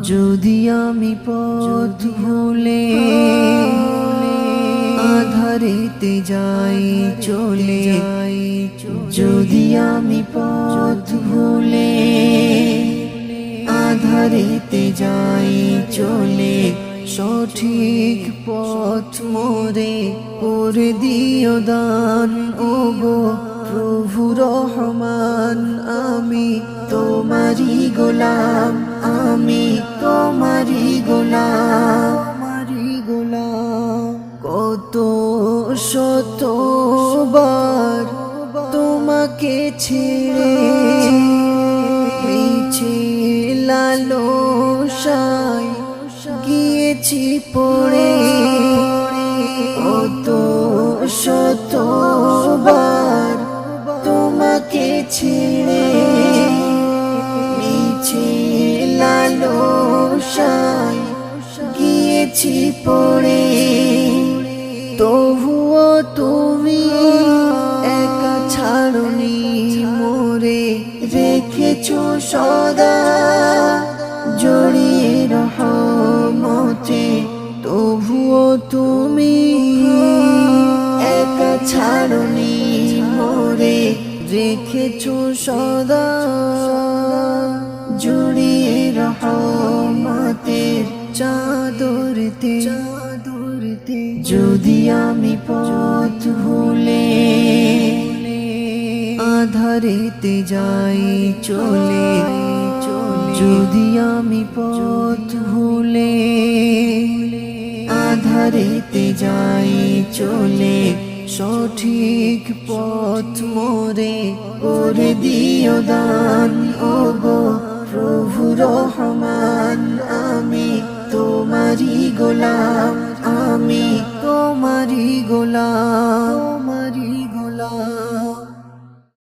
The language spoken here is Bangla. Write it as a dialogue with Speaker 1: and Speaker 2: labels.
Speaker 1: যদি আমি পথ ভুলে আধারেতে যাই চলে, যদি আমি পথ ভুলে আধারেতে যাই চলে, সঠিক পথ মোরে করে দিও দান। ওগো প্রভু রহমান, আমি তোমারি গোলাম, আমি তোমারি গোলাম, তোমারি গোলাম। কত শতবার তোমাকে ছেড়ে মিছে লালসায় গিয়েছি পড়ে, কত শতবার তোমাকে ছেড়ে মিছে লালসায় গিয়েছি পড়ে। তবুও তুমি একা ছাড়নি মোরে, রেখেছো সদা জড়িয়ে রহমতে। তবুও তুমি একা ছাড়নি মোরে, রেখেছো সদা জড়িয়ে রহমতের চাদরতে। যদি আমি পথ ভুলে আধারেতে যাই চলে, যদি আমি পথ ভুলে আধারেতে যাই চলে, সঠিক পথ মোরে করে দিও দান। ওগো প্রভু রহমান, আমি তোমারি গোলাম, আমি তোমারি গোলাম, তোমারি গোলাম।